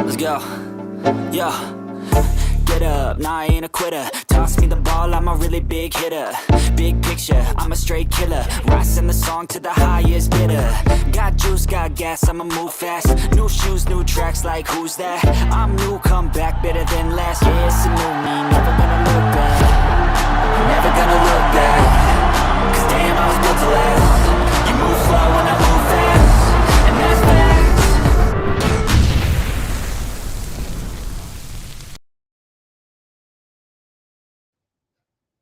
Let's go. Yo. Get up, nah, I ain't a quitter. Toss me the ball, I'm a really big hitter. Big picture, I'm a straight killer. Rising the song to the highest bidder. Got juice, got gas, I'ma move fast. New shoes, new tracks, like who's that? I'm new, come back, better than last. Yeah, it's a new me, never gonna look back. Never gonna look back. Cause damn, I was built to last. You move slow and I move fast. And that's facts.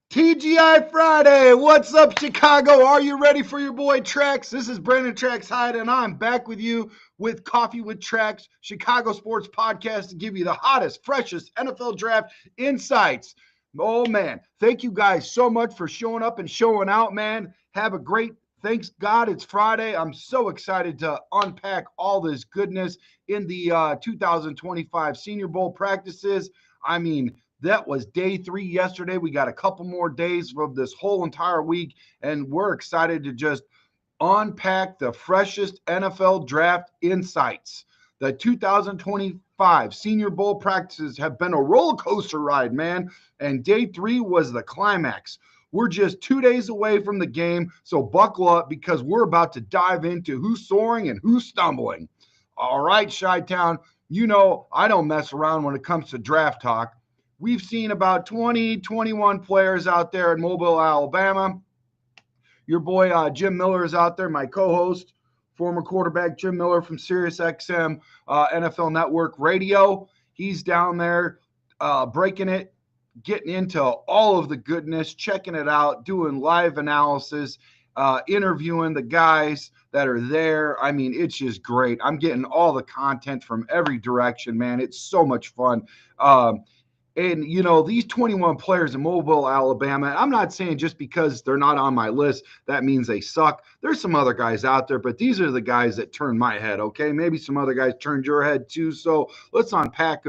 TGI Friday, what's up Chicago? Are you ready for your boy Trax? This is Brandon Trax Hyde and I'm back with you with Coffee with Trax, Chicago sports podcast to give you the hottest, freshest NFL draft insights. Oh man, thank you guys so much for showing up and showing out, man. Have a great, thanks God it's Friday. I'm so excited to unpack all this goodness in the 2025 Senior Bowl practices. I mean, that was day 3 yesterday. We got a couple more days of this whole entire week, and we're excited to just unpack the freshest NFL draft insights. The 2025 Senior Bowl practices have been a roller coaster ride, man, and day 3 was the climax. We're just 2 days away from the game, so buckle up because we're about to dive into who's soaring and who's stumbling. All right, Chi-Town, you know I don't mess around when it comes to draft talk. We've seen about 20, 21 players out there in Mobile, Alabama. Your boy Jim Miller is out there, my co-host, former quarterback Jim Miller from SiriusXM NFL Network Radio. He's down there breaking it, getting into all of the goodness, checking it out, doing live analysis, interviewing the guys that are there. I mean, it's just great. I'm getting all the content from every direction, man. It's so much fun. And, you know, these 21 players in Mobile, Alabama, I'm not saying just because they're not on my list, that means they suck. There's some other guys out there, but these are the guys that turned my head, okay? Maybe some other guys turned your head too. So let's unpack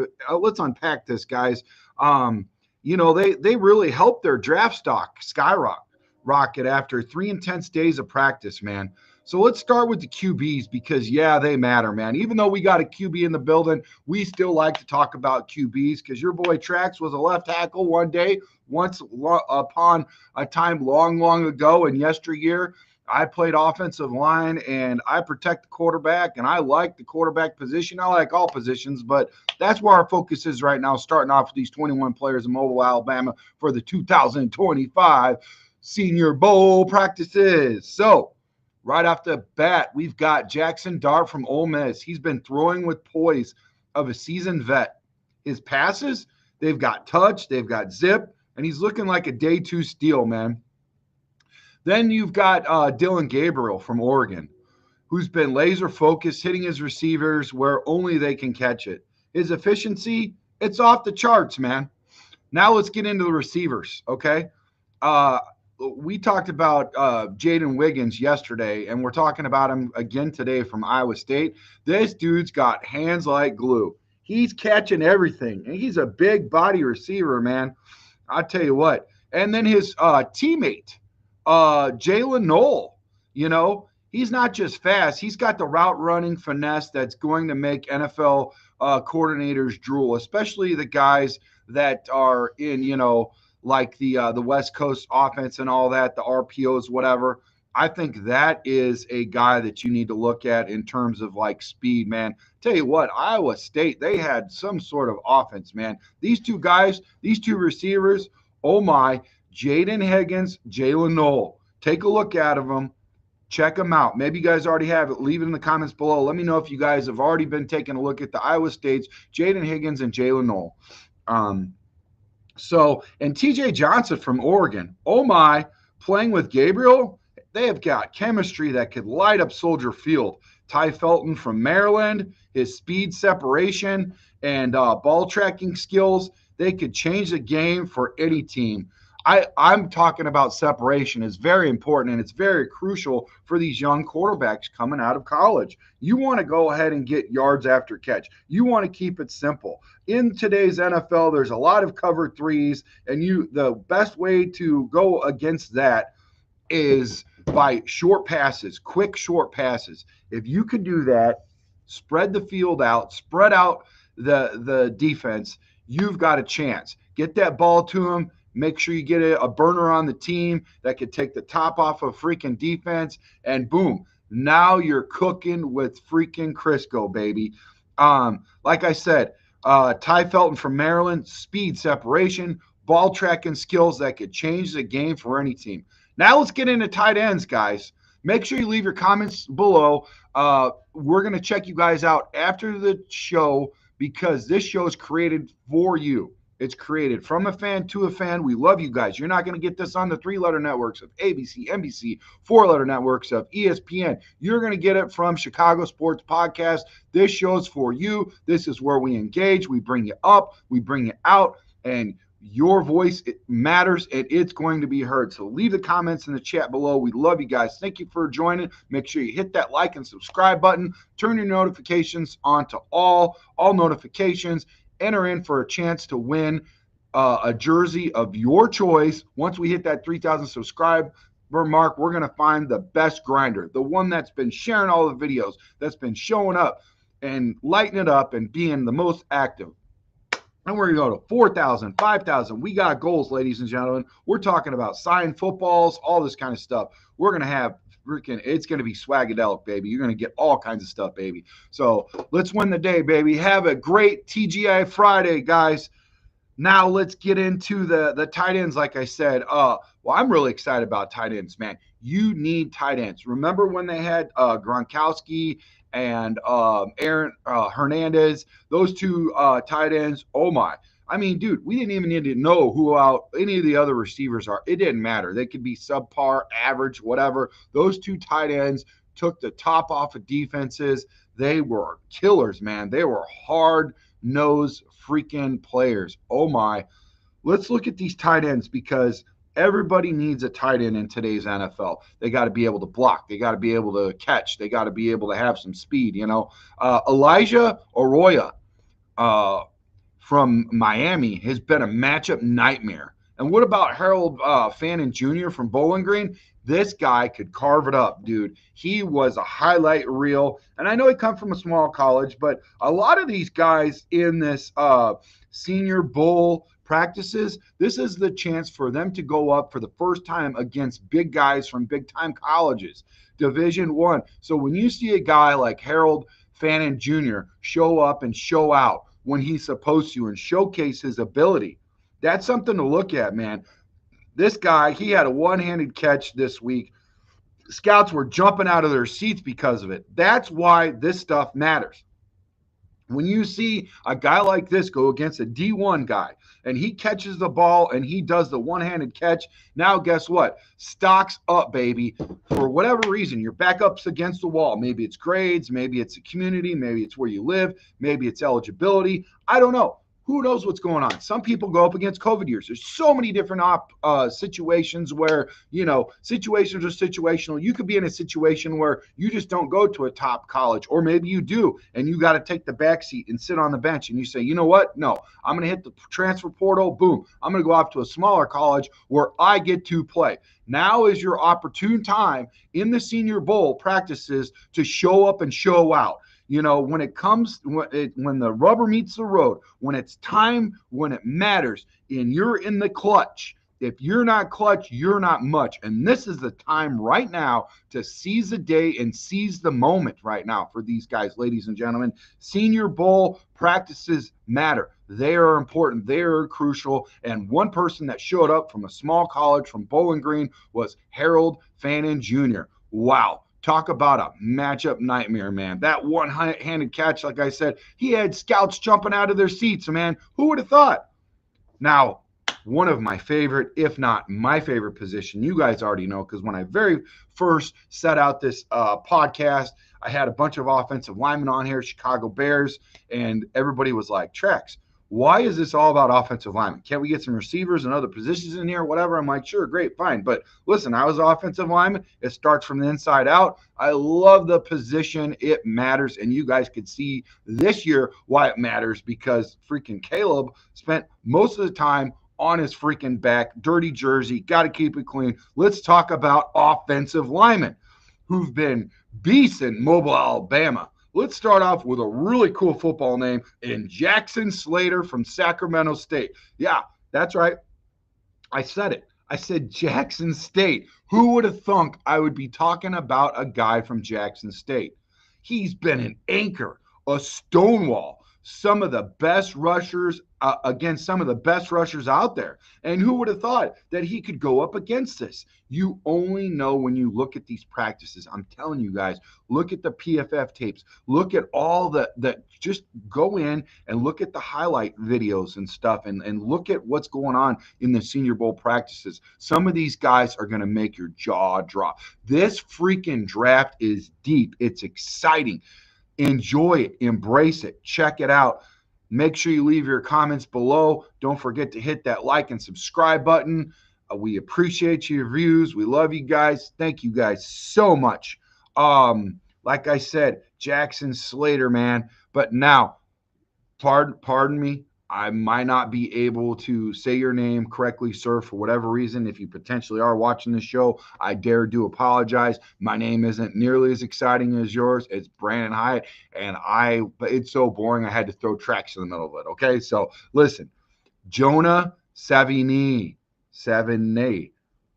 this, guys. You know, they really helped their draft stock skyrocket after 3 intense days of practice, man. So let's start with the QBs because, yeah, they matter, man. Even though we got a QB in the building, we still like to talk about QBs because your boy Trax was a left tackle one day, once upon a time long ago in yesteryear. I played offensive line, and I protect the quarterback, and I like the quarterback position. I like all positions, but that's where our focus is right now, starting off with these 21 players in Mobile, Alabama for the 2025 Senior Bowl practices. So, right off the bat, we've got Jaxson Dart from Ole Miss. He's been throwing with poise of a seasoned vet. His passes, they've got touch, they've got zip, and he's looking like a day 2 steal, man. Then you've got Dillon Gabriel from Oregon, who's been laser focused, hitting his receivers where only they can catch it. His efficiency, it's off the charts, man. Now let's get into the receivers, okay? We talked about Jaden Wiggins yesterday, and we're talking about him again today from Iowa State. This dude's got hands like glue. He's catching everything, and he's a big body receiver, man. I'll tell you what. And then his teammate, Jalen Milroe, you know, he's not just fast. He's got the route running finesse that's going to make NFL coordinators drool, especially the guys that are in, you know, like the West Coast offense and all that, the RPOs, whatever. I think that is a guy that you need to look at in terms of like speed, man. Tell you what, Iowa State, they had some sort of offense, man. These two guys, these two receivers, oh my, Jaden Higgins, Jalen Milroe. Take a look at them. Check them out. Maybe you guys already have it. Leave it in the comments below. Let me know if you guys have already been taking a look at the Iowa States, Jaden Higgins and Jalen Milroe. And TJ Johnson from Oregon, oh my, playing with Gabriel, they have got chemistry that could light up Soldier Field. Ty Felton from Maryland, his speed separation and ball tracking skills, they could change the game for any team. I'm talking about separation is very important, and it's very crucial for these young quarterbacks coming out of college. You want to go ahead and get yards after catch. You want to keep it simple. In today's NFL, there's a lot of cover threes, and the best way to go against that is by short passes, quick short passes. If you can do that, spread the field out, spread out the defense, you've got a chance. Get that ball to him. Make sure you get a burner on the team that could take the top off of freaking defense, and boom, now you're cooking with freaking Crisco, baby. Like I said, Ty Felton from Maryland, speed, separation, ball tracking skills that could change the game for any team. Now let's get into tight ends, guys. Make sure you leave your comments below. We're going to check you guys out after the show because this show is created for you. It's created from a fan to a fan. We love you guys. You're not going to get this on the 3-letter networks of ABC, NBC, 4-letter networks of ESPN. You're going to get it from Chicago Sports Podcast. This show's for you. This is where we engage. We bring you up. We bring you out. And your voice, it matters, and it's going to be heard. So leave the comments in the chat below. We love you guys. Thank you for joining. Make sure you hit that like and subscribe button. Turn your notifications on to all notifications. Enter in for a chance to win a jersey of your choice. Once we hit that 3,000 subscriber mark, we're going to find the best grinder, the one that's been sharing all the videos, that's been showing up and lighting it up and being the most active. And we're going to go to 4,000, 5,000. We got goals, ladies and gentlemen. We're talking about signed footballs, all this kind of stuff. We're going to have it's going to be swagadelic, baby. You're going to get all kinds of stuff, baby. So let's win the day, baby. Have a great TGI Friday, guys. Now let's get into the tight ends, like I said. Well, I'm really excited about tight ends, man. You need tight ends. Remember when they had Gronkowski and Aaron Hernandez, those two tight ends? Oh, my. I mean, dude, we didn't even need to know who any of the other receivers are. It didn't matter. They could be subpar, average, whatever. Those two tight ends took the top off of defenses. They were killers, man. They were hard-nosed freaking players. Oh, my. Let's look at these tight ends because everybody needs a tight end in today's NFL. They got to be able to block. They got to be able to catch. They got to be able to have some speed, you know. Elijah Arroyo from Miami has been a matchup nightmare. And what about Harold Fannin Jr. from Bowling Green? This guy could carve it up, dude. He was a highlight reel. And I know he come from a small college, but a lot of these guys in this Senior Bowl practices, this is the chance for them to go up for the first time against big guys from big-time colleges, Division I. So when you see a guy like Harold Fannin Jr. show up and show out when he's supposed to and showcase his ability, that's something to look at, man. This guy, he had a one-handed catch this week. Scouts were jumping out of their seats because of it. That's why this stuff matters. When you see a guy like this go against a D1 guy and he catches the ball and he does the one-handed catch, now guess what? Stock's up, baby. For whatever reason, your backup's against the wall. Maybe it's grades, maybe it's a community, maybe it's where you live, maybe it's eligibility. I don't know. Who knows what's going on? Some people go up against COVID years. There's so many different situations where, you know, situations are situational. You could be in a situation where you just don't go to a top college, or maybe you do, and you got to take the back seat and sit on the bench, and you say, you know what? No, I'm going to hit the transfer portal. Boom. I'm going to go off to a smaller college where I get to play. Now is your opportune time in the Senior Bowl practices to show up and show out. You know, when it comes, when the rubber meets the road, when it's time, when it matters, and you're in the clutch, if you're not clutch, you're not much. And this is the time right now to seize the day and seize the moment right now for these guys, ladies and gentlemen. Senior Bowl practices matter. They are important. They are crucial. And one person that showed up from a small college from Bowling Green was Harold Fannin Jr. Wow. Talk about a matchup nightmare, man. That one-handed catch, like I said, he had scouts jumping out of their seats, man. Who would have thought? Now, one of my favorite, if not my favorite position, you guys already know, because when I very first set out this podcast, I had a bunch of offensive linemen on here, Chicago Bears, and everybody was like, Trex, why is this all about offensive linemen? Can't we get some receivers and other positions in here, whatever? I'm like, sure, great, fine. But listen, I was an offensive lineman. It starts from the inside out. I love the position. It matters. And you guys could see this year why it matters, because freaking Caleb spent most of the time on his freaking back, dirty jersey, got to keep it clean. Let's talk about offensive linemen who've been beasts in Mobile, Alabama. Let's start off with a really cool football name in Jaxson Slater from Sacramento State. Yeah, that's right. I said it. I said Jackson State. Who would have thunk I would be talking about a guy from Jackson State? He's been an anchor, a stonewall, some of the best rushers against some of the best rushers out there. And who would have thought that he could go up against this? You only know when you look at these practices. I'm telling you guys, look at the PFF tapes. Look at all just go in and look at the highlight videos and stuff and look at what's going on in the Senior Bowl practices. Some of these guys are going to make your jaw drop. This freaking draft is deep. It's exciting. Enjoy it. Embrace it. Check it out. Make sure you leave your comments below. Don't forget to hit that like and subscribe button. We appreciate your views. We love you guys. Thank you guys so much. Like I said, Jaxson Slater, man. But now, pardon me. I might not be able to say your name correctly, sir, for whatever reason. If you potentially are watching the show, I do apologize. My name isn't nearly as exciting as yours. It's Brandon Hyatt, but it's so boring I had to throw tracks in the middle of it. Okay, so listen, Jonah Savini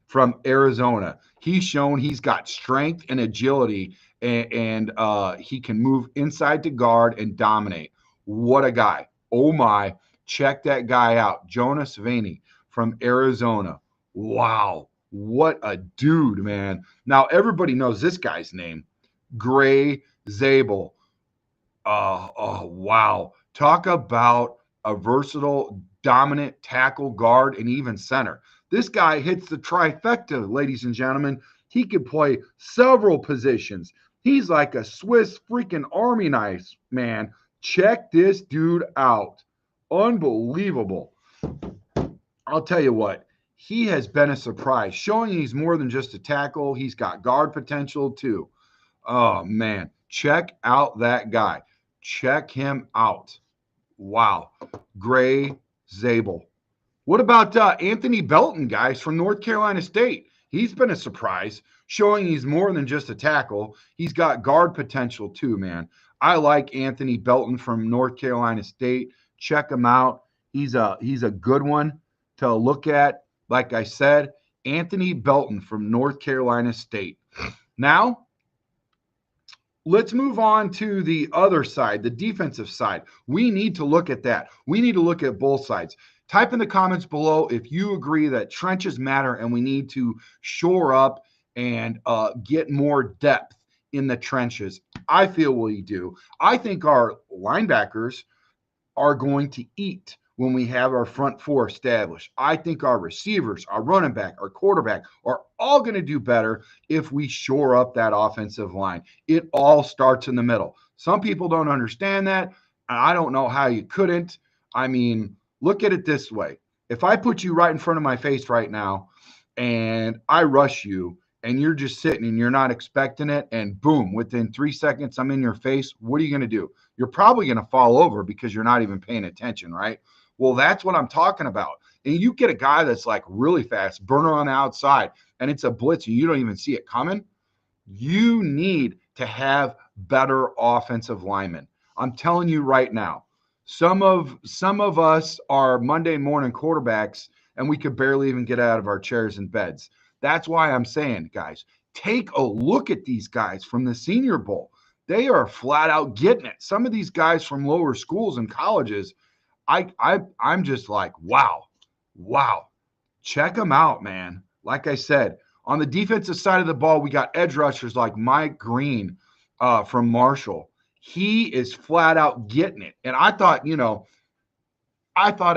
from Arizona. He's shown he's got strength and agility, and he can move inside to guard and dominate. What a guy. Oh my, check that guy out. Jonah Savini from Arizona. Wow, what a dude, man. Now, everybody knows this guy's name, Gray Zabel. Oh, wow. Talk about a versatile, dominant tackle, guard, and even center. This guy hits the trifecta, ladies and gentlemen. He can play several positions. He's like a Swiss freaking Army knife, man. Check this dude out. Unbelievable. I'll tell you what, he has been a surprise, showing he's more than just a tackle. He's got guard potential too. Oh, man. Check out that guy. Check him out. Wow. Gray Zabel. What about Anthony Belton, guys, from North Carolina State? He's been a surprise, showing he's more than just a tackle. He's got guard potential too, man. I like Anthony Belton from North Carolina State. Check him out. He's a good one to look at. Like I said, Anthony Belton from North Carolina State. Now, let's move on to the other side, the defensive side. We need to look at that. We need to look at both sides. Type in the comments below if you agree that trenches matter and we need to shore up and get more depth in the trenches. I feel we do. I think our linebackers are going to eat when we have our front four established. I think our receivers, our running back, our quarterback are all going to do better if we shore up that offensive line. It all starts in the middle. Some people don't understand that, and I don't know how you couldn't. I mean, look at it this way. If I put you right in front of my face right now and I rush you and you're just sitting and you're not expecting it, and boom, within 3 seconds, I'm in your face, what are you going to do? You're probably going to fall over because you're not even paying attention, right? Well, that's what I'm talking about. And you get a guy that's like really fast, burner on the outside, and it's a blitz and you don't even see it coming. You need to have better offensive linemen. I'm telling you right now, some of us are Monday morning quarterbacks and we could barely even get out of our chairs and beds. That's why I'm saying, guys, take a look at these guys from the Senior Bowl. They are flat out getting it. Some of these guys from lower schools and colleges, I'm just like, wow. Check them out, man. Like I said, on the defensive side of the ball, we got edge rushers like Mike Green from Marshall. He is flat out getting it. And I thought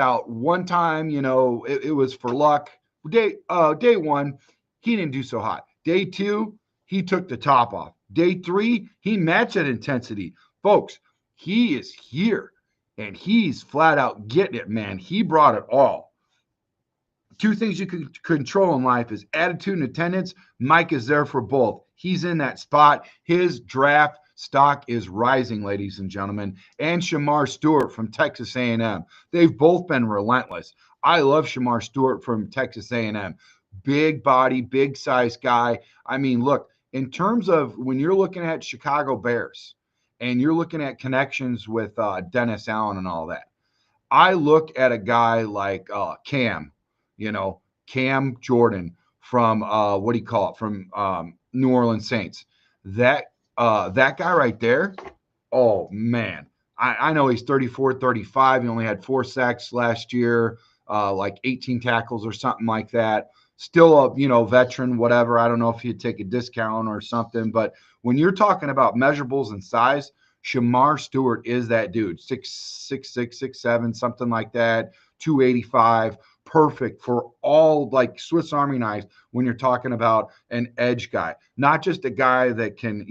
out one time, it was for luck. Day one, he didn't do so hot. Day two, he took the top off. Day three, he matched that intensity. Folks, he is here, and he's flat out getting it, man. He brought it all. Two things you can control in life is attitude and attendance. Mike is there for both. He's in that spot. His draft stock is rising, ladies and gentlemen. And Shamar Stewart from Texas A&M. They've both been relentless. I love Shamar Stewart from Texas A&M. Big body, big size guy. I mean, look, in terms of when you're looking at Chicago Bears and you're looking at connections with Dennis Allen and all that. I look at a guy like Cam, Cam Jordan from what do you call it? From New Orleans Saints. That guy right there. Oh man, I know he's 34, 35. He only had 4 sacks last year, like 18 tackles or something like that. Still a veteran, whatever. I don't know if he'd take a discount or something, but when you're talking about measurables and size, Shamar Stewart is that dude. 6'6", 6'7", something like that. 285. Perfect for all, like Swiss Army knives when you're talking about an edge guy, not just a guy that can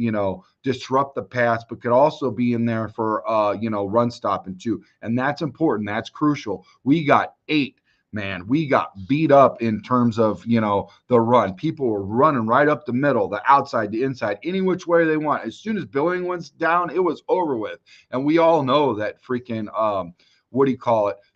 disrupt the pass, but could also be in there for run stopping too. And that's important. That's crucial. We got 8. Man, we got beat up in terms of, the run. People were running right up the middle, the outside, the inside, any which way they want. As soon as Billing went down, it was over with. And we all know that freaking,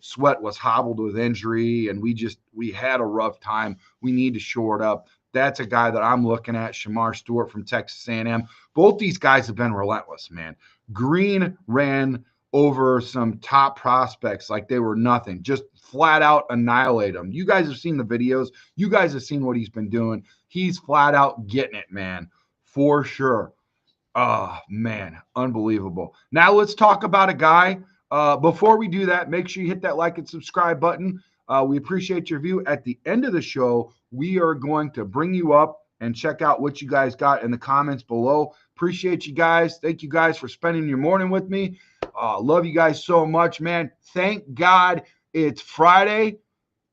Sweat was hobbled with injury, and we had a rough time. We need to shore it up. That's a guy that I'm looking at, Shamar Stewart from Texas A&M. Both these guys have been relentless, man. Green ran over some top prospects like they were nothing, just flat out annihilate them. You guys have seen the videos. You guys have seen what he's been doing. He's flat out getting it, man, for sure. Oh, man, unbelievable. Now let's talk about a guy. Before we do that, make sure you hit that like and subscribe button. We appreciate your view. At the end of the show, we are going to bring you up and check out what you guys got in the comments below. Appreciate you guys. Thank you guys for spending your morning with me. Love you guys so much, man. Thank God it's Friday,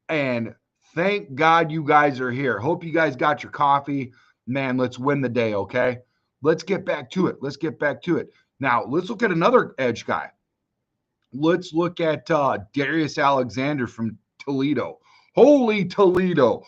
and thank God you guys are here. Hope you guys got your coffee. Man, let's win the day, okay? Let's get back to it. Now, let's look at another edge guy. Let's look at Darius Alexander from Toledo. Holy Toledo.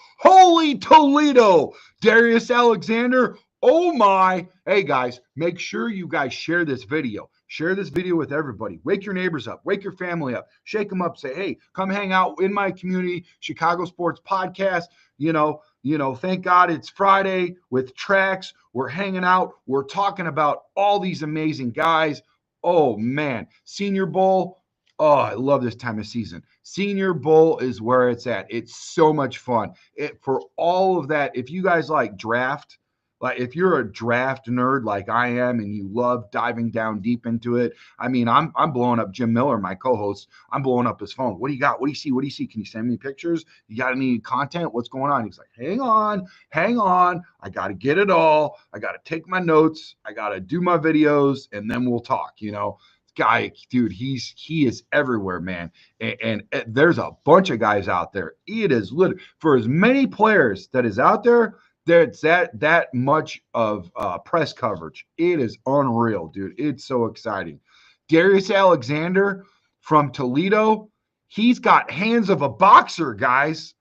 Darius Alexander. Oh my. Hey guys, make sure you guys share this video. Share this video with everybody. Wake your neighbors up. Wake your family up. Shake them up. Say, hey, come hang out in my community, Chicago Sports Podcast. Thank God it's Friday with Trax. We're hanging out. We're talking about all these amazing guys. Oh, man. Senior Bowl. Oh, I love this time of season. Senior Bowl is where it's at. It's so much fun. For all of that, if you guys like draft, like if you're a draft nerd like I am and you love diving down deep into it, I mean, I'm blowing up Jim Miller, my co-host. I'm blowing up his phone. What do you got? What do you see? What do you see? Can you send me pictures? You got any content? What's going on? He's like, hang on. I got to get it all. I got to take my notes. I got to do my videos, and then we'll talk, Guy, dude, he is everywhere, man. And there's a bunch of guys out there. It is literally, for as many players that is out there, there's that much of press coverage. It is unreal, dude. It's so exciting. Darius Alexander from Toledo, he's got hands of a boxer, guys.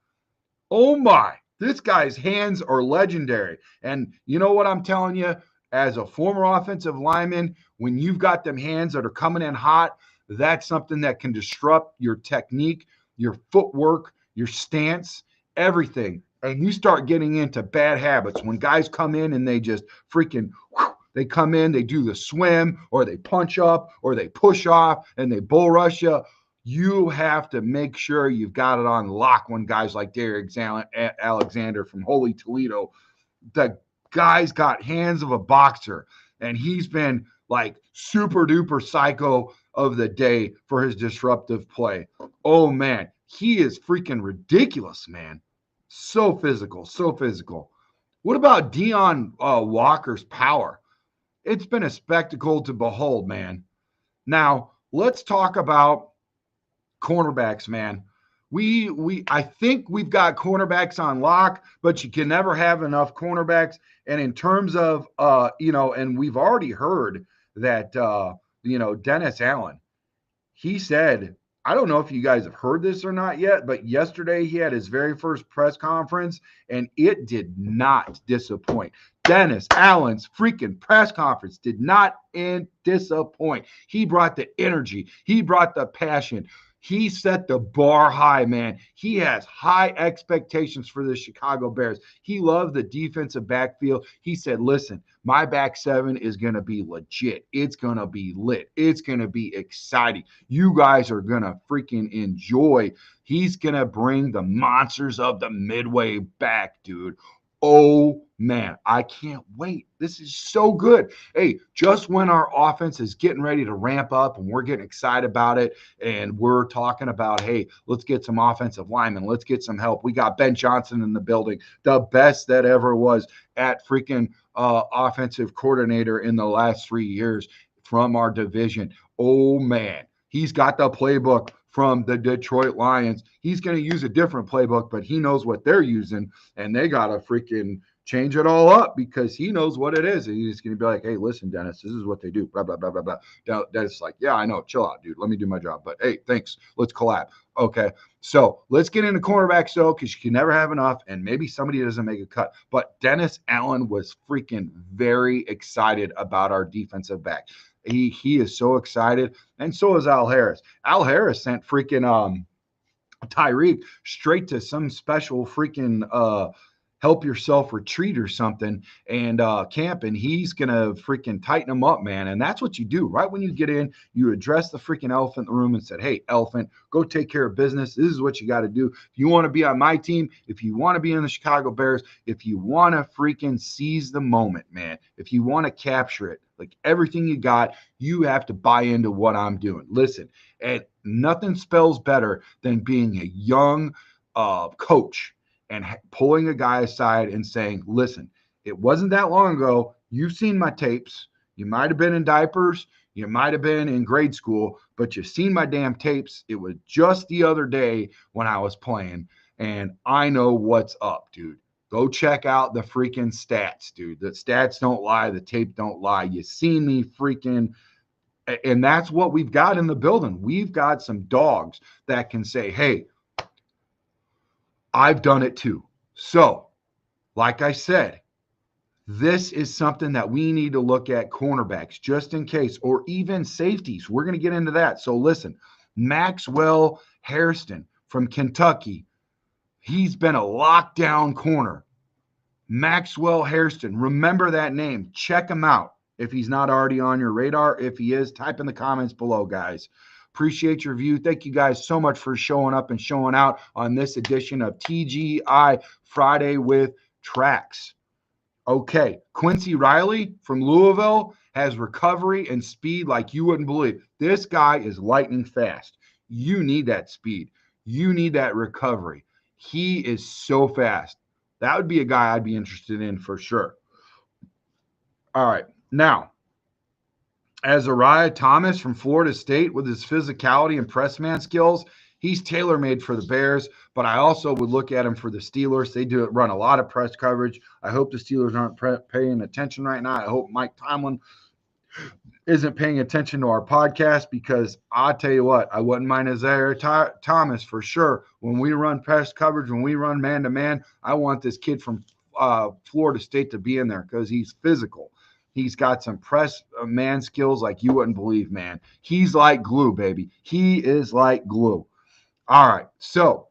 Oh my, this guy's hands are legendary. And you know what I'm telling you? As a former offensive lineman, when you've got them hands that are coming in hot, that's something that can disrupt your technique, your footwork, your stance, everything. And you start getting into bad habits when guys come in and they just freaking, they come in, they do the swim, or they punch up, or they push off, and they bull rush you. You have to make sure you've got it on lock when guys like Darius Alexander from Holy Toledo, the guy's got hands of a boxer, and he's been like super duper psycho of the day for his disruptive play. Oh man, he is freaking ridiculous, man. So physical. What about Deion Walker's power? It's been a spectacle to behold, man. Now, let's talk about cornerbacks, man. I think we've got cornerbacks on lock, but you can never have enough cornerbacks. And in terms of, and we've already heard that, Dennis Allen, he said, I don't know if you guys have heard this or not yet, but yesterday he had his very first press conference, and it did not disappoint. Dennis Allen's freaking press conference did not disappoint. He brought the energy. He brought the passion. He set the bar high, man. He has high expectations for the Chicago Bears. He loved the defensive backfield. He said, listen, my back seven is going to be legit. It's going to be lit. It's going to be exciting. You guys are going to freaking enjoy. He's going to bring the monsters of the Midway back, dude. Oh, man, I can't wait. This is so good. Hey, just when our offense is getting ready to ramp up and we're getting excited about it and we're talking about, hey, let's get some offensive linemen. Let's get some help. We got Ben Johnson in the building, the best that ever was at freaking offensive coordinator in the last 3 years from our division. Oh, man, he's got the playbook from the Detroit Lions. He's going to use a different playbook, but he knows what they're using, and they got to freaking change it all up because he knows what it is. And he's going to be like, hey, listen, Dennis, this is what they do, blah, blah, blah, blah, blah. Dennis like, yeah, I know. Chill out, dude. Let me do my job. But, hey, thanks. Let's collab. Okay, so let's get into cornerbacks, though, because you can never have enough, and maybe somebody doesn't make a cut. But Dennis Allen was freaking very excited about our defensive back. He is so excited, and so is Al Harris. Al Harris sent freaking Tyreek straight to some special freaking help yourself retreat or something and camp, and he's gonna freaking tighten them up, man. And that's what you do right when you get in. You address the freaking elephant in the room and said, hey, elephant, go take care of business. This is what you got to do if you want to be on my team, if you want to be in the Chicago Bears, if you want to freaking seize the moment, man, if you want to capture it, like everything you got, you have to buy into what I'm doing. Listen, and nothing spells better than being a young coach and pulling a guy aside and saying, listen, it wasn't that long ago. You've seen my tapes. You might have been in diapers. You might have been in grade school, but you've seen my damn tapes. It was just the other day when I was playing, and I know what's up, dude. Go check out the freaking stats, dude. The stats don't lie. The tape don't lie. You seen me freaking, and that's what we've got in the building. We've got some dogs that can say, hey, I've done it too. So, like I said, this is something that we need to look at cornerbacks just in case, or even safeties. We're going to get into that. So listen, Maxwell Hairston from Kentucky, he's been a lockdown corner. Maxwell Hairston, remember that name. Check him out if he's not already on your radar. If he is, type in the comments below, guys. Appreciate your view. Thank you guys so much for showing up and showing out on this edition of TGI Friday with Tracks. Okay, Quincy Riley from Louisville has recovery and speed like you wouldn't believe. This guy is lightning fast. You need that speed. You need that recovery. He is so fast. That would be a guy I'd be interested in for sure. All right, now, Azariah Thomas from Florida State with his physicality and press man skills, he's tailor-made for the Bears, but I also would look at him for the Steelers. They run a lot of press coverage. I hope the Steelers aren't paying attention right now. I hope Mike Tomlin isn't paying attention to our podcast, because I'll tell you what, I wouldn't mind Azariah Thomas for sure. When we run press coverage, when we run man-to-man, I want this kid from Florida State to be in there because he's physical. He's got some press man skills like you wouldn't believe, man. He's like glue, baby. He is like glue. All right. So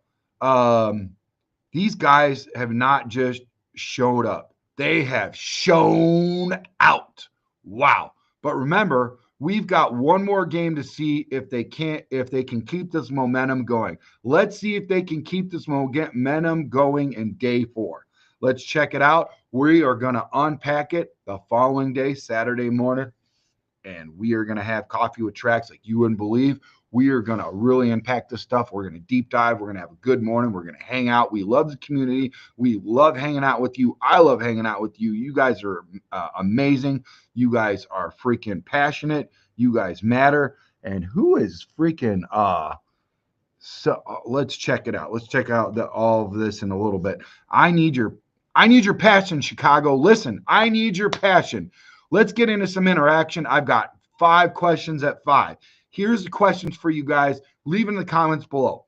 these guys have not just showed up. They have shown out. Wow. But remember, we've got one more game to see if they can keep this momentum going. Let's see if they can keep this momentum going in day 4. Let's check it out. We are going to unpack it the following day, Saturday morning, and we are going to have coffee with Tracks like you wouldn't believe. We are going to really unpack this stuff. We're going to deep dive. We're going to have a good morning. We're going to hang out. We love the community. We love hanging out with you. I love hanging out with you. You guys are amazing. You guys are freaking passionate. You guys matter. And who is freaking so let's check it out. Let's check out all of this in a little bit. I need your passion, Chicago. Listen, I need your passion. Let's get into some interaction. I've got 5 questions at 5. Here's the questions for you guys. Leave in the comments below.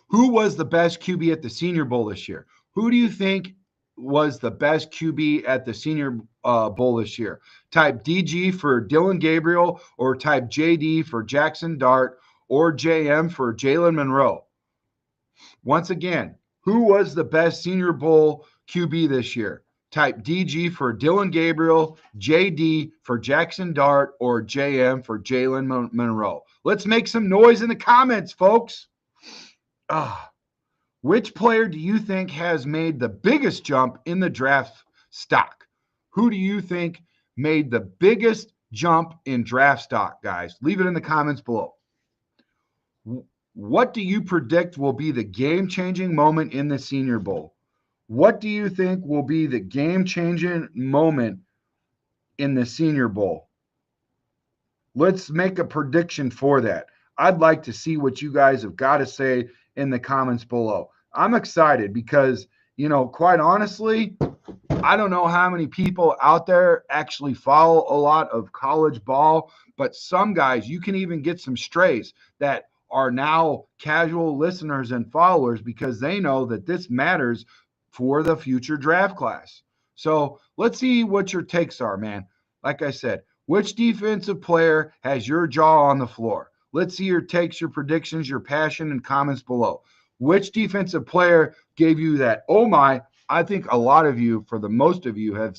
Who was the best QB at the Senior Bowl this year? Who do you think was the best QB at the Senior Bowl this year? Type DG for Dillon Gabriel, or type JD for Jaxson Dart, or JM for Jalen Milroe? Once again, who was the best Senior Bowl QB this year? Type DG for Dillon Gabriel, JD for Jaxson Dart, or JM for Jalen Milroe. Let's make some noise in the comments, folks. Which player do you think has made the biggest jump in the draft stock? Who do you think made the biggest jump in draft stock, guys? Leave it in the comments below. What do you predict will be the game-changing moment in the Senior Bowl? What do you think will be the game-changing moment in the Senior Bowl? Let's make a prediction for that. I'd like to see what you guys have got to say in the comments below. I'm excited because, quite honestly, I don't know how many people out there actually follow a lot of college ball, but some guys, you can even get some strays that are now casual listeners and followers because they know that this matters for the future draft class. So let's see what your takes are, man. Like I said, which defensive player has your jaw on the floor? Let's see your takes, your predictions, your passion, and comments below. Which defensive player gave you that, oh my, I think a lot of you, for the most of you, have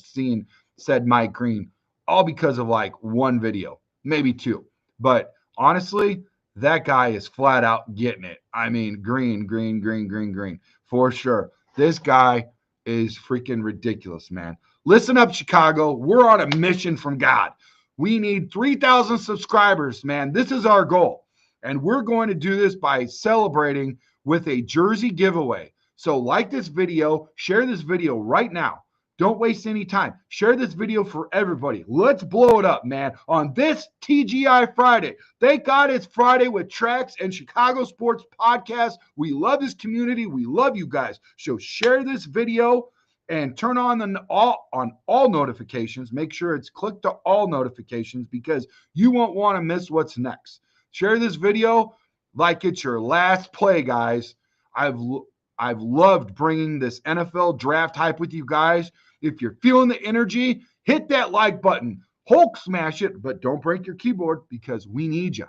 said Mike Green, all because of like one video, maybe two. But honestly, that guy is flat out getting it. I mean, green, for sure. This guy is freaking ridiculous, man. Listen up, Chicago. We're on a mission from God. We need 3,000 subscribers, man. This is our goal. And we're going to do this by celebrating with a jersey giveaway. So like this video, share this video right now. Don't waste any time. Share this video for everybody. Let's blow it up, man, on this TGI Friday. Thank God it's Friday with Trax and Chicago Sports Podcast. We love this community. We love you guys. So share this video and turn on all notifications. Make sure it's clicked to all notifications because you won't want to miss what's next. Share this video like it's your last play, guys. I've loved bringing this NFL draft hype with you guys. If you're feeling the energy, hit that like button. Hulk smash it, but don't break your keyboard because we need you.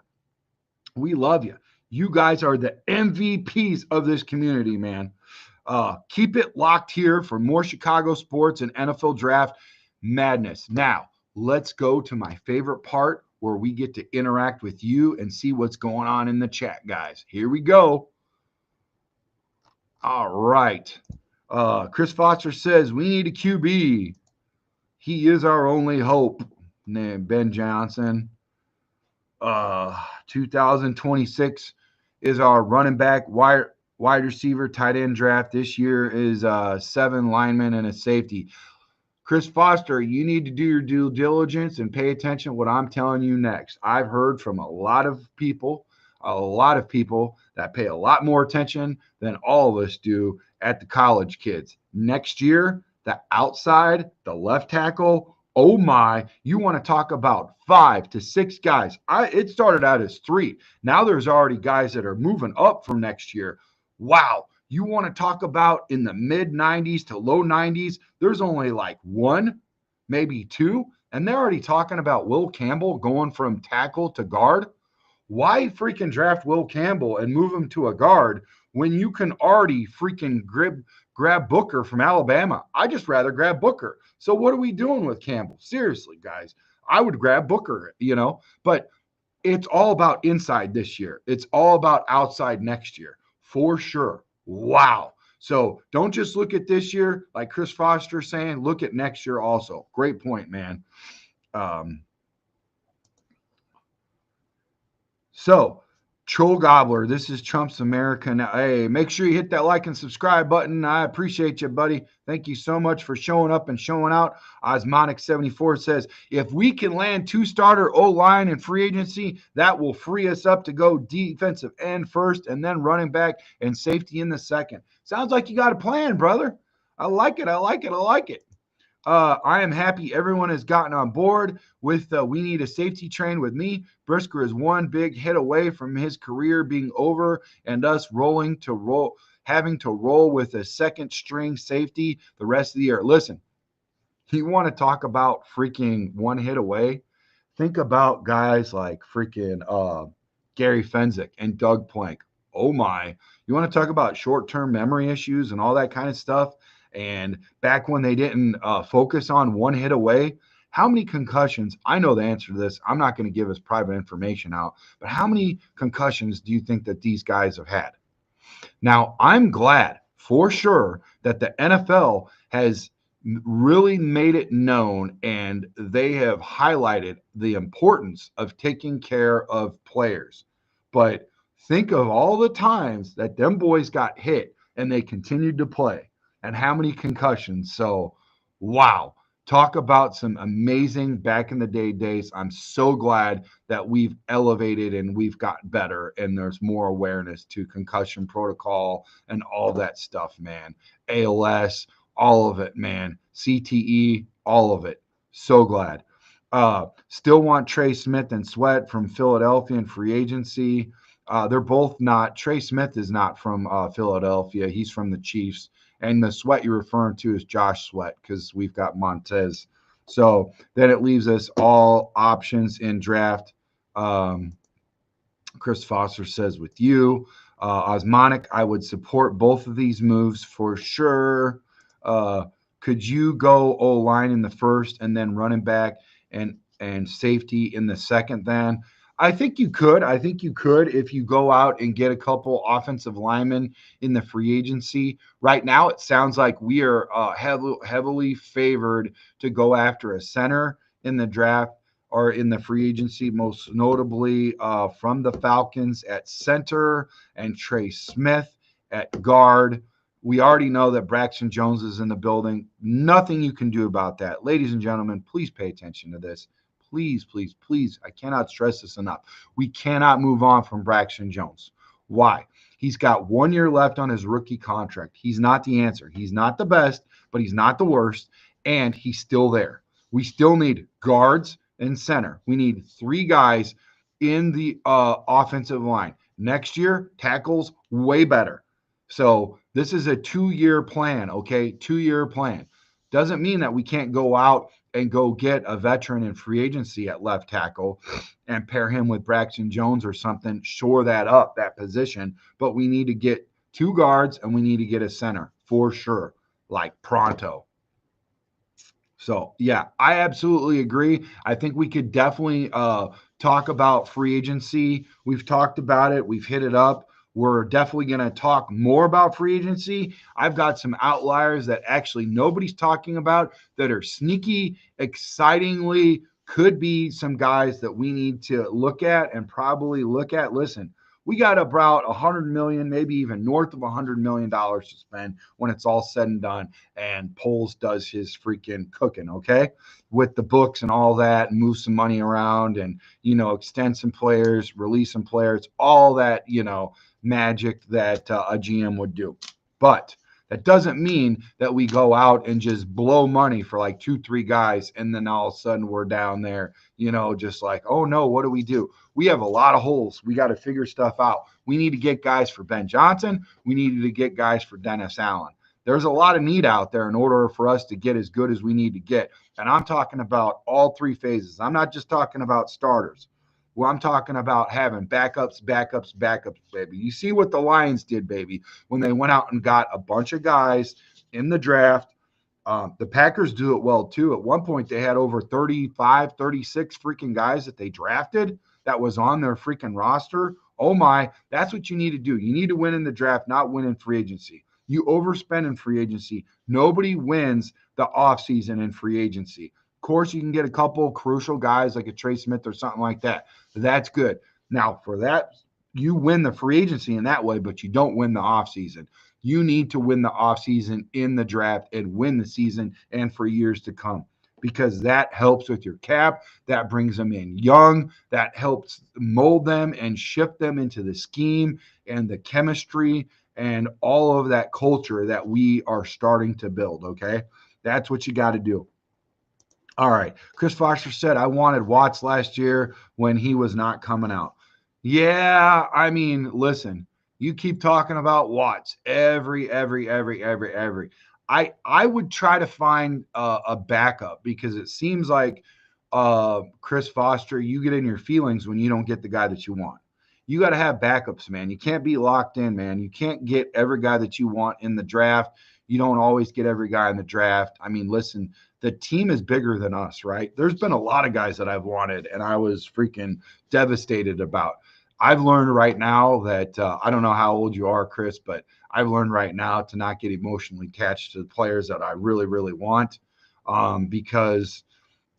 We love you. You guys are the MVPs of this community, man. Keep it locked here for more Chicago sports and NFL draft madness. Now, let's go to my favorite part where we get to interact with you and see what's going on in the chat, guys. Here we go. All right. Chris Foster says, we need a QB. He is our only hope. Ben Johnson. 2026 is our running back, wide receiver, tight end draft. This year is 7 linemen and a safety. Chris Foster, you need to do your due diligence and pay attention to what I'm telling you next. I've heard from a lot of people that pay a lot more attention than all of us do at the college kids. Next year, the outside, the left tackle, oh my, you want to talk about 5 to 6 guys. It started out as 3. Now there's already guys that are moving up from next year. Wow. You want to talk about in the mid 90s to low 90s, there's only like 1, maybe 2, and they're already talking about Will Campbell going from tackle to guard. Why freaking draft Will Campbell and move him to a guard when you can already freaking grab Booker from Alabama? I just rather grab Booker. So what are we doing with Campbell? Seriously, guys, I would grab Booker, but it's all about inside this year. It's all about outside next year for sure. Wow. So don't just look at this year, like Chris Foster saying, look at next year also. Great point, man. So, Troll Gobbler, this is Trump's America now. Hey, make sure you hit that like and subscribe button. I appreciate you, buddy. Thank you so much for showing up and showing out. Osmonic74 says, if we can land 2-starter O-line in free agency, that will free us up to go defensive end first and then running back and safety in the second. Sounds like you got a plan, brother. I like it. I am happy everyone has gotten on board with we need a safety train with me. Brisker is one big hit away from his career being over and us having to roll with a second string safety the rest of the year. Listen, you want to talk about freaking one hit away? Think about guys like freaking Gary Fenzik and Doug Plank. Oh my. You want to talk about short-term memory issues and all that kind of stuff? And back when they didn't focus on one hit away, how many concussions? I know the answer to this. I'm not going to give us private information out, but how many concussions do you think that these guys have had? Now, I'm glad for sure that the NFL has really made it known and they have highlighted the importance of taking care of players. But think of all the times that them boys got hit and they continued to play and how many concussions. So, wow. Talk about some amazing back in the day days. I'm so glad that we've elevated and we've got better and there's more awareness to concussion protocol and all that stuff, man. ALS, all of it, man. CTE, all of it. So glad. Still want Trey Smith and Sweat from Philadelphia in free agency. They're both not. Trey Smith is not from Philadelphia. He's from the Chiefs. And the Sweat you're referring to is Josh Sweat because we've got Montez. So then it leaves us all options in draft. Chris Foster says with you. Osmonic, I would support both of these moves for sure. Could you go O-line in the first and then running back and safety in the second then? I think you could. I think you could if you go out and get a couple offensive linemen in the free agency. Right now, it sounds like we are heavily favored to go after a center in the draft or in the free agency, most notably from the Falcons at center and Trey Smith at guard. We already know that Braxton Jones is in the building. Nothing you can do about that. Ladies and gentlemen, please pay attention to this. Please, please, please. I cannot stress this enough. We cannot move on from Braxton Jones. Why? He's got 1 year left on his rookie contract. He's not the answer. He's not the best, but he's not the worst, and he's still there. We still need guards and center. We need 3 guys in the offensive line. Next year, tackles way better. So this is a 2-year plan, okay? 2-year plan. Doesn't mean that we can't go out and go get a veteran in free agency at left tackle and pair him with Braxton Jones or something, shore that up, that position. But we need to get 2 guards and we need to get a center for sure, like pronto. So, yeah, I absolutely agree. I think we could definitely talk about free agency. We've talked about it. We've hit it up. We're definitely going to talk more about free agency. I've got some outliers that actually nobody's talking about that are sneaky, excitingly, could be some guys that we need to look at and probably look at. Listen, we got about $100 million, maybe even north of $100 million to spend when it's all said and done. And Poles does his freaking cooking, okay, with the books and all that, and move some money around and, extend some players, release some players, all that, magic that a GM would do. But that doesn't mean that we go out and just blow money for like 2-3 guys and then all of a sudden we're down there, just like, oh no, what do we do? We have a lot of holes. We got to figure stuff out. We need to get guys for Ben Johnson. We needed to get guys for Dennis Allen. There's a lot of need out there in order for us to get as good as we need to get. And I'm talking about all 3 phases. I'm not just talking about starters. Well, I'm talking about having backups, baby. You see what the Lions did, baby, when they went out and got a bunch of guys in the draft. The Packers do it well, too. At one point, they had over 35, 36 freaking guys that they drafted that was on their freaking roster. Oh, my. That's what you need to do. You need to win in the draft, not win in free agency. You overspend in free agency. Nobody wins the offseason in free agency. Of course, you can get a couple crucial guys like a Trey Smith or something like that. That's good. Now, for that, you win the free agency in that way, but you don't win the offseason. You need to win the offseason in the draft and win the season and for years to come because that helps with your cap. That brings them in young. That helps mold them and shift them into the scheme and the chemistry and all of that culture that we are starting to build, okay? That's what you got to do. All right. Chris Foster said, I wanted Watts last year when he was not coming out. Yeah, I mean, listen, you keep talking about Watts every. I would try to find a backup because it seems like Chris Foster, you get in your feelings when you don't get the guy that you want. you got to have backups, man. You can't be locked in, man. You can't get every guy that you want in the draft. You don't always get every guy in the draft. I mean, listen, the team is bigger than us, right? There's been a lot of guys that I've wanted and I was freaking devastated about. I've learned right now that I don't know how old you are, Chris, but I've learned right now to not get emotionally attached to the players that I really, really want, because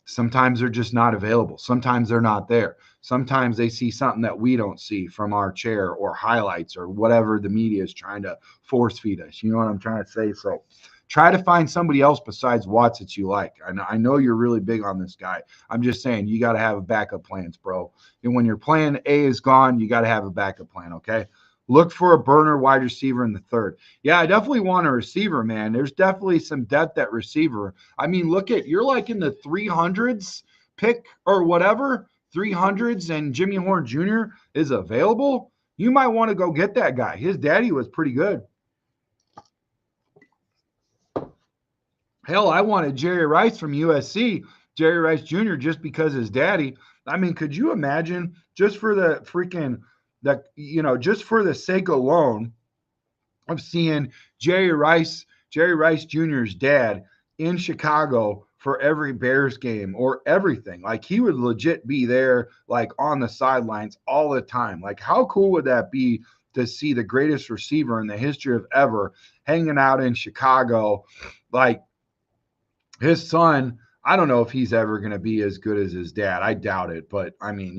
sometimes they're just not available. Sometimes they're not there. Sometimes they see something that we don't see from our chair or highlights or whatever the media is trying to force feed us. You know what I'm trying to say? So try to find somebody else besides Watts that you like. I know you're really big on this guy. I'm just saying you got to have a backup plans, bro. And when your plan A is gone, you got to have a backup plan, okay? Look for a burner wide receiver in the third. Yeah, I definitely want a receiver, man. There's definitely some depth at receiver. I mean, look at, you're like in the 300s pick or whatever, 300s, and Jimmy Horn Jr. is available. You might want to go get that guy. His daddy was pretty good. Hell, I wanted Jerry Rice from USC, Jerry Rice Jr., just because his daddy. I mean, could you imagine just for the freaking just for the sake alone of seeing Jerry Rice Jr.'s dad in Chicago for every Bears game or everything. Like he would legit be there, like on the sidelines all the time. Like how cool would that be to see the greatest receiver in the history of ever hanging out in Chicago? Like his son, I don't know if he's ever going to be as good as his dad. I doubt it, but I mean,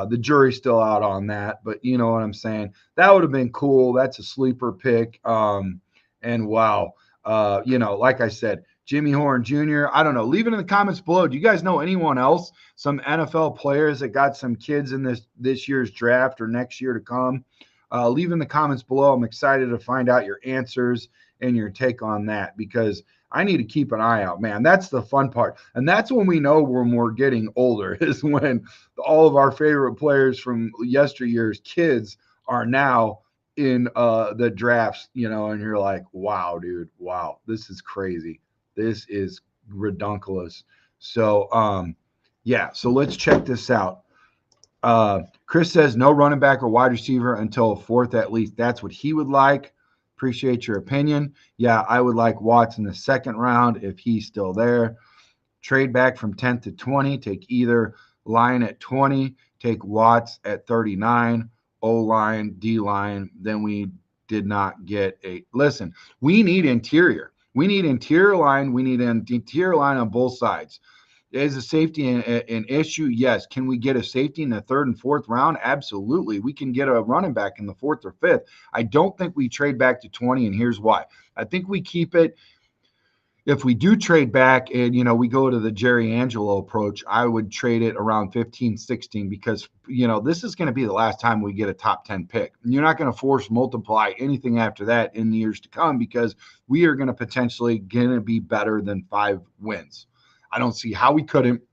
the jury's still out on that, but you know what I'm saying? That would have been cool. That's a sleeper pick. And wow, like I said, Jimmy Horn Jr., I don't know. Leave it in the comments below. Do you guys know anyone else, some NFL players that got some kids in this year's draft or next year to come? Leave in the comments below. I'm excited to find out your answers and your take on that because I need to keep an eye out, man. That's the fun part. And that's when we know when we're getting older is when all of our favorite players from yesteryear's kids are now in the drafts, and you're like, wow, dude, wow, this is crazy. This is redunculous. So, so let's check this out. Chris says no running back or wide receiver until fourth at least. That's what he would like. Appreciate your opinion. Yeah, I would like Watts in the second round if he's still there. Trade back from 10th to 20. Take either line at 20. Take Watts at 39. O-line, D-line. Then we did not get a – listen, we need interior. We need interior line. We need an interior line on both sides. Is a safety an issue? Yes. Can we get a safety in the third and fourth round? Absolutely. We can get a running back in the fourth or fifth. I don't think we trade back to 20, and here's why. I think we keep it. If we do trade back and, we go to the Jerry Angelo approach, I would trade it around 15, 16 because, this is going to be the last time we get a top 10 pick. And you're not going to force multiply anything after that in the years to come because we are going to potentially be better than 5 wins. I don't see how we couldn't.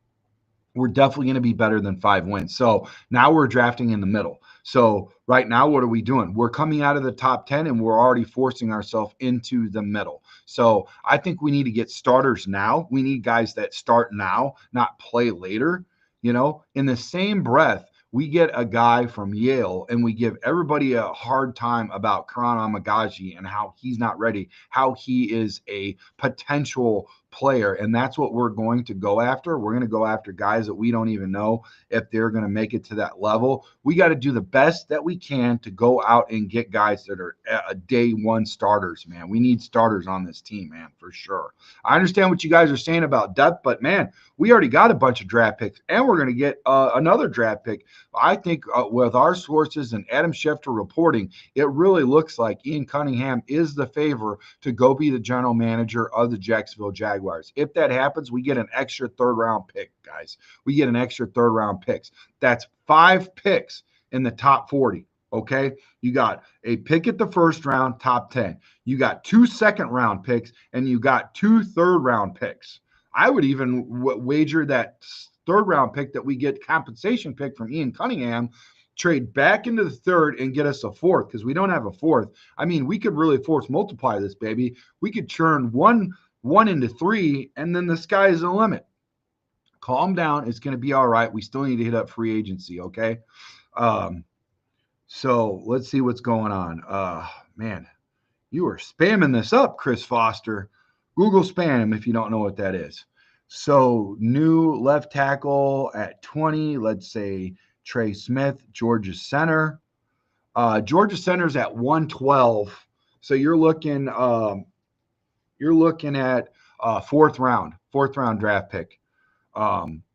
We're definitely going to be better than 5 wins. So now we're drafting in the middle. So right now, what are we doing? We're coming out of the top 10 and we're already forcing ourselves into the middle. So I think we need to get starters now. We need guys that start now, not play later. In the same breath, we get a guy from Yale and we give everybody a hard time about Karan Amagaji and how he's not ready, how he is a potential player. And that's what we're going to go after. We're going to go after guys that we don't even know if they're going to make it to that level. We got to do the best that we can to go out and get guys that are day one starters, man. We need starters on this team, man, for sure. I understand what you guys are saying about depth, but man, we already got a bunch of draft picks and we're going to get another draft pick. I think with our sources and Adam Schefter reporting, it really looks like Ian Cunningham is the favor to go be the general manager of the Jacksonville Jaguars. If that happens, we get an extra third-round pick, guys. We get an extra third-round picks. That's 5 picks in the top 40, okay? You got a pick at the first round, top 10. You got 2 second-round picks, and you got 2 third-round picks. I would even wager that third-round pick that we get compensation pick from Ian Cunningham, trade back into the third and get us a fourth because we don't have a fourth. I mean, we could really force multiply this, baby. We could turn one into 3, and then the sky is the limit. Calm down. It's going to be all right. We still need to hit up free agency, okay? So let's see what's going on. Man, you are spamming this up, Chris Foster. Google spam if you don't know what that is. So new left tackle at 20. Let's say Trey Smith, Georgia center. Georgia center's at 112. So you're looking at fourth round draft pick.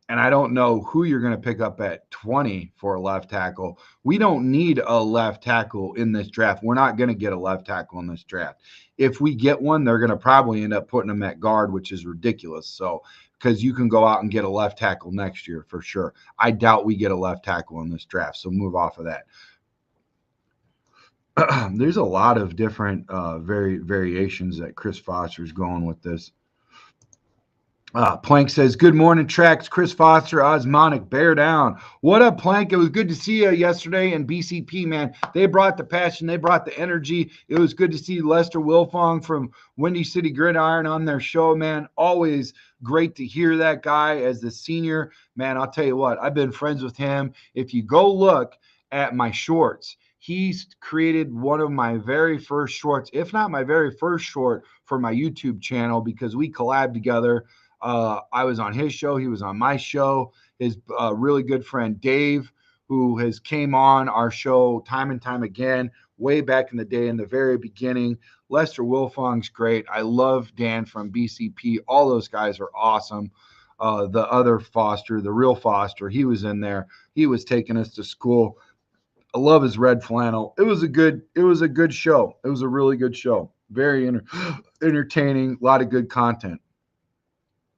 And I don't know who you're going to pick up at 20 for a left tackle. We don't need a left tackle in this draft. We're not going to get a left tackle in this draft. If we get one, they're going to probably end up putting them at guard, which is ridiculous. So, because you can go out and get a left tackle next year for sure. I doubt we get a left tackle in this draft. So move off of that. There's a lot of different variations that Chris Foster's going with this. Plank says, good morning, Tracks. Chris Foster, Osmonic, bear down. What up, Plank? It was good to see you yesterday in BCP, man. They brought the passion. They brought the energy. It was good to see Lester Wilfong from Windy City Gridiron on their show, man. Always great to hear that guy as the senior. Man, I'll tell you what, I've been friends with him. If you go look at my shorts, he's created one of my very first shorts, if not my very first short for my YouTube channel, because we collabed together. I was on his show. He was on my show. His really good friend, Dave, who has came on our show time and time again, way back in the day, in the very beginning. Lester Wilfong's great. I love Dan from BCP. All those guys are awesome. The other Foster, the real Foster, he was in there. He was taking us to school. I love his red flannel. It was a good show. It was a really good show. Very entertaining. A lot of good content.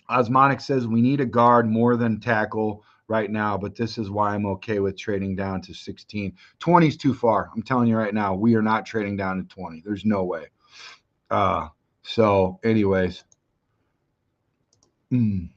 Osmonic says we need a guard more than tackle right now, but this is why I'm okay with trading down to 16. 20 is too far. I'm telling you right now, we are not trading down to 20. There's no way. So anyways. No,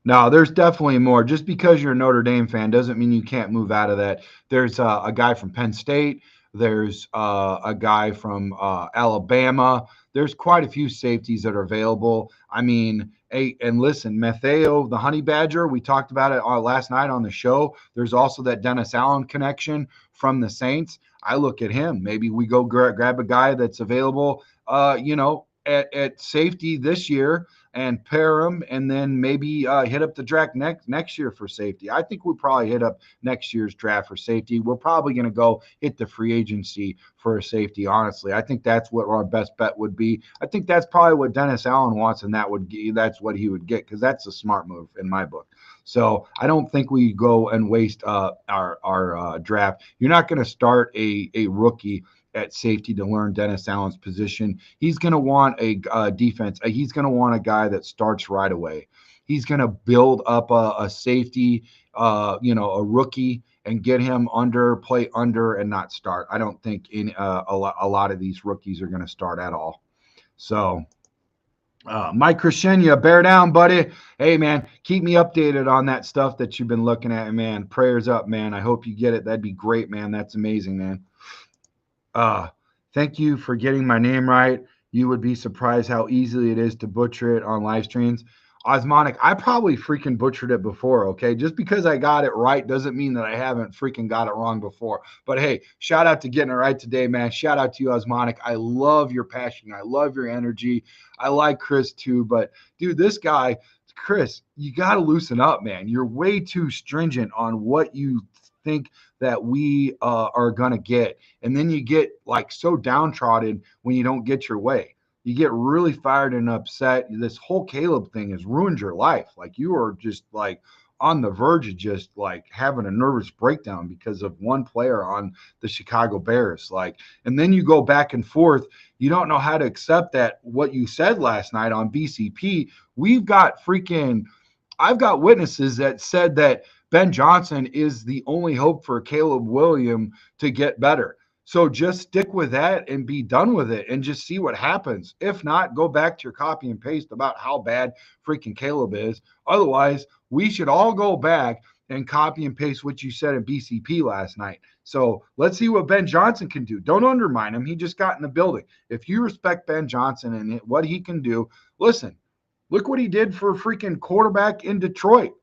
there's definitely more. Just because you're a Notre Dame fan doesn't mean you can't move out of that. There's a guy from Penn State. There's a guy from Alabama. There's quite a few safeties that are available. I mean, and listen, Matteo, the Honey Badger, we talked about it last night on the show. There's also that Dennis Allen connection from the Saints. I look at him. Maybe we go grab a guy that's available, at safety this year and pair him, and then maybe hit up the draft next year for safety. I think we'll probably hit up next year's draft for safety. We're probably going to go hit the free agency for a safety, honestly. I think that's what our best bet would be. I think that's probably what Dennis Allen wants, and that's what he would get, because that's a smart move in my book. So I don't think we go and waste our draft. You're not going to start a rookie at safety to learn Dennis Allen's position. He's going to want a defense. He's going to want a guy that starts right away. He's going to build up a safety, a rookie, and get him play under, and not start. I don't think a lot of these rookies are going to start at all. So Mike Crescenia, bear down, buddy. Hey, man, keep me updated on that stuff that you've been looking at, man. Prayers up, man. I hope you get it. That'd be great, man. That's amazing, man. Thank you for getting my name right. You would be surprised how easily it is to butcher it on live streams. Osmonic, I probably freaking butchered it before, okay? Just because I got it right doesn't mean that I haven't freaking got it wrong before. But hey, shout out to getting it right today, man. Shout out to you, Osmonic. I love your passion. I love your energy. I like Chris too, but dude, this guy, Chris, you got to loosen up, man. You're way too stringent on what you think that we are going to get. And then you get like so downtrodden when you don't get your way. You get really fired and upset. This whole Caleb thing has ruined your life. Like, you are just like on the verge of just like having a nervous breakdown because of one player on the Chicago Bears. Like, and then you go back and forth. You don't know how to accept that what you said last night on BCP. I've got witnesses that said that Ben Johnson is the only hope for Caleb Williams to get better. So just stick with that and be done with it and just see what happens. If not, go back to your copy and paste about how bad freaking Caleb is. Otherwise, we should all go back and copy and paste what you said in BCP last night. So let's see what Ben Johnson can do. Don't undermine him. He just got in the building. If you respect Ben Johnson and what he can do, listen, look what he did for a freaking quarterback in Detroit.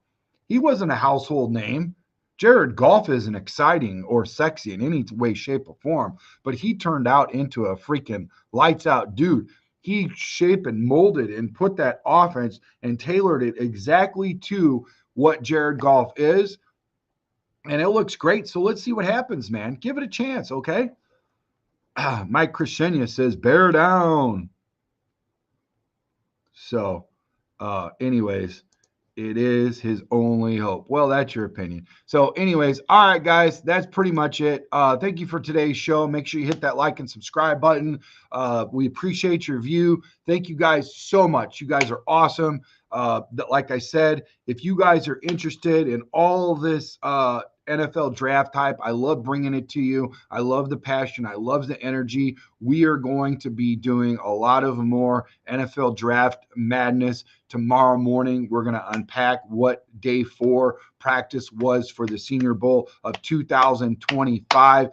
He wasn't a household name. Jared Goff isn't exciting or sexy in any way, shape, or form, but he turned out into a freaking lights out dude. He shaped and molded and put that offense and tailored it exactly to what Jared Goff is. And it looks great. So let's see what happens, man. Give it a chance, okay? Mike Crescenia says, bear down. So, anyways, it is his only hope. Well, that's your opinion. So, anyways, all right, guys, that's pretty much it. Thank you for today's show. Make sure you hit that like and subscribe button. We appreciate your view. Thank you guys so much. You guys are awesome. Like I said, if you guys are interested in all this NFL draft hype, I love bringing it to you. I love the passion. I love the energy. We are going to be doing a lot of more NFL draft madness tomorrow morning. We're going to unpack what day 4 practice was for the Senior Bowl of 2025.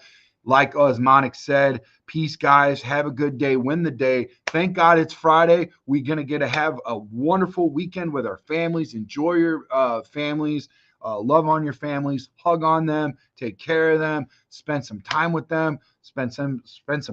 Like Osmonic said, peace, guys. Have a good day. Win the day. Thank God it's Friday. We're going to get to have a wonderful weekend with our families. Enjoy your families. Love on your families. Hug on them. Take care of them. Spend some time with them. Spend some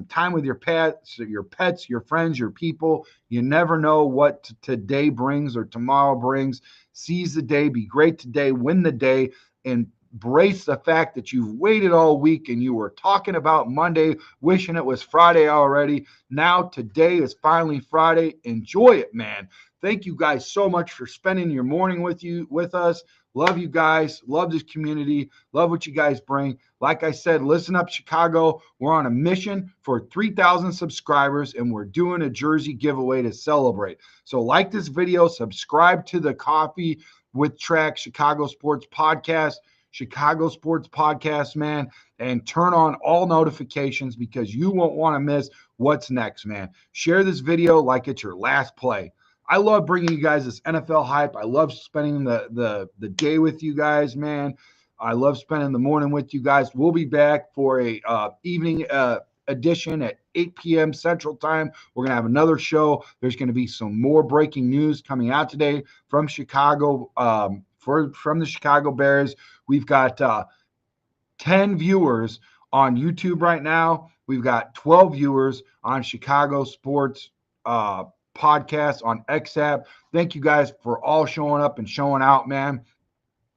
time with your pets, your friends, your people. You never know what today brings or tomorrow brings. Seize the day. Be great today. Win the day. And embrace the fact that you've waited all week and you were talking about Monday, wishing it was Friday already. Now today is finally Friday. Enjoy it, man. Thank you guys so much for spending your morning with us. Love you guys. Love this community. Love what you guys bring. Like I said, listen up, Chicago. We're on a mission for 3,000 subscribers, and we're doing a jersey giveaway to celebrate. So like this video, subscribe to the Coffee with Track Chicago Sports Podcast. Chicago Sports Podcast, man, and turn on all notifications because you won't want to miss what's next, man. Share this video like it's your last play. I love bringing you guys this NFL hype. I love spending the day with you guys, man. I love spending the morning with you guys. We'll be back for a evening edition at 8 p.m. Central Time. We're going to have another show. There's going to be some more breaking news coming out today from Chicago, from the Chicago Bears. We've got 10 viewers on YouTube right now. We've got 12 viewers on Chicago Sports Podcast on XApp. Thank you guys for all showing up and showing out, man.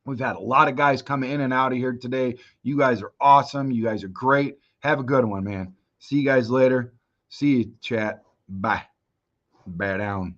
We've had a lot of guys coming in and out of here today. You guys are awesome. You guys are great. Have a good one, man. See you guys later. See you, chat. Bye. Bear down.